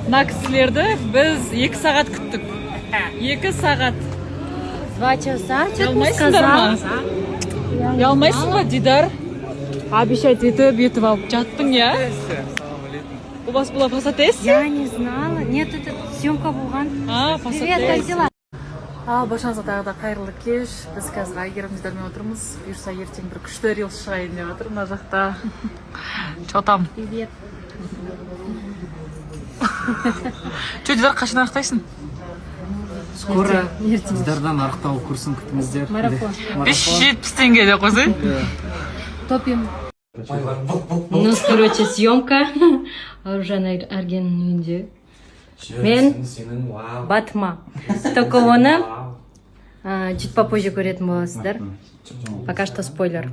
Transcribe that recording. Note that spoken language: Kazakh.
мына кісілерді біз 2 сағат күттік. 2 сағат. 2 часа, что ты Ұялмайсыңдар ма? сказал? Ұялмайсың ба, Дидар? Обещать етіп алып жаттың, я? У вас была фасатес? Я не знала. Нет, это съемка булган. А, Привет, как фасатес. дела? Башаңызға тағы да қайырлы кеш. Біз қазір Айгеріміздермен отырмыз. Бұйырса ертең бір күшті рилс шығайын деп отыр мына жақта. Чо там? Привет. Чо, Дидар, қашан аяқтайсың? Скоро сіздерден арықтау курсын күтіңіздер. Марафон. 570 теңге де қойсай. Топим. У нас, короче, съемка. Аружан Аргеннің үйінде. Мен Батма. Только оны чуть попозже көретін боласыздар. Пока что спойлер.